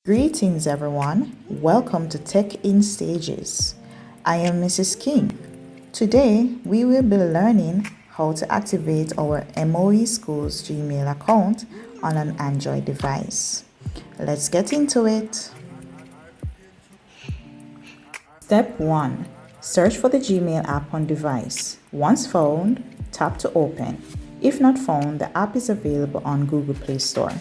Greetings everyone, welcome to Tech in Stages. I am Mrs. King. Today we will be learning how to activate our MOE Schools Gmail account on an Android device. Let's get into it. Step 1. Search for the Gmail app on device. Once found, tap to open. If not found, the app is available on Google Play Store.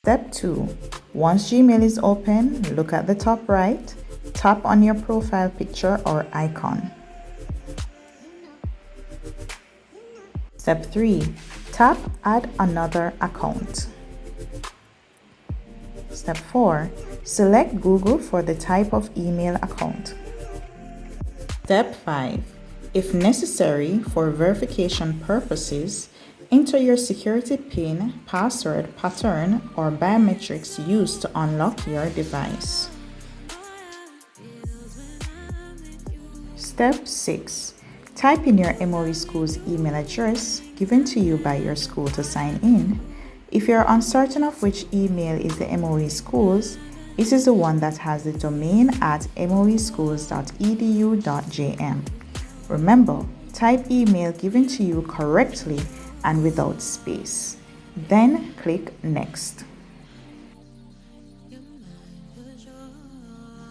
Step 2. Once Gmail is open, look at the top right, tap on your profile picture or icon. Step 3. Tap Add another account. Step 4. Select Google for the type of email account. Step 5. If necessary for verification purposes, enter your security PIN, password, pattern, or biometrics used to unlock your device. Step 6. Type in your MOE Schools email address given to you by your school to sign in. If you're uncertain of which email is the MOE Schools, it is the one that has the domain at moeschools.edu.jm. Remember, type email given to you correctly and without space. Then click Next.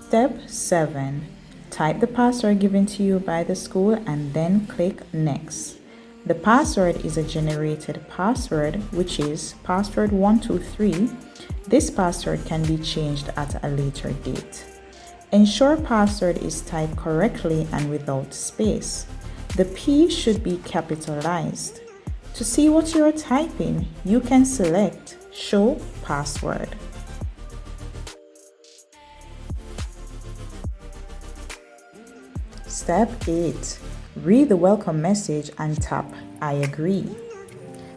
Step 7. Type the password given to you by the school and then click Next. The password is a generated password, which is password 123. This password can be changed at a later date. Ensure password is typed correctly and without space. The P should be capitalized. To see what you are typing, you can select Show Password. Step 8. Read the welcome message and tap I agree.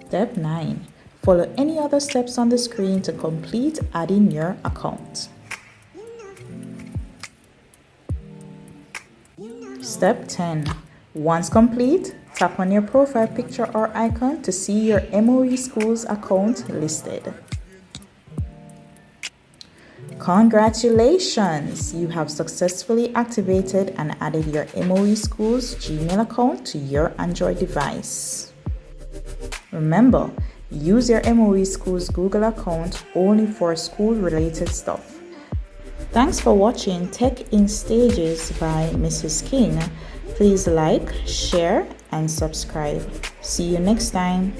Step 9. Follow any other steps on the screen to complete adding your account. Step 10. Once complete, tap on your profile picture or icon to see your MOE Schools account listed. Congratulations! You have successfully activated and added your MOE Schools Gmail account to your Android device. Remember, use your MOE Schools Google account only for school-related stuff. Thanks for watching Tech in Stages by Mrs. King. Please like, share, and subscribe. See you next time.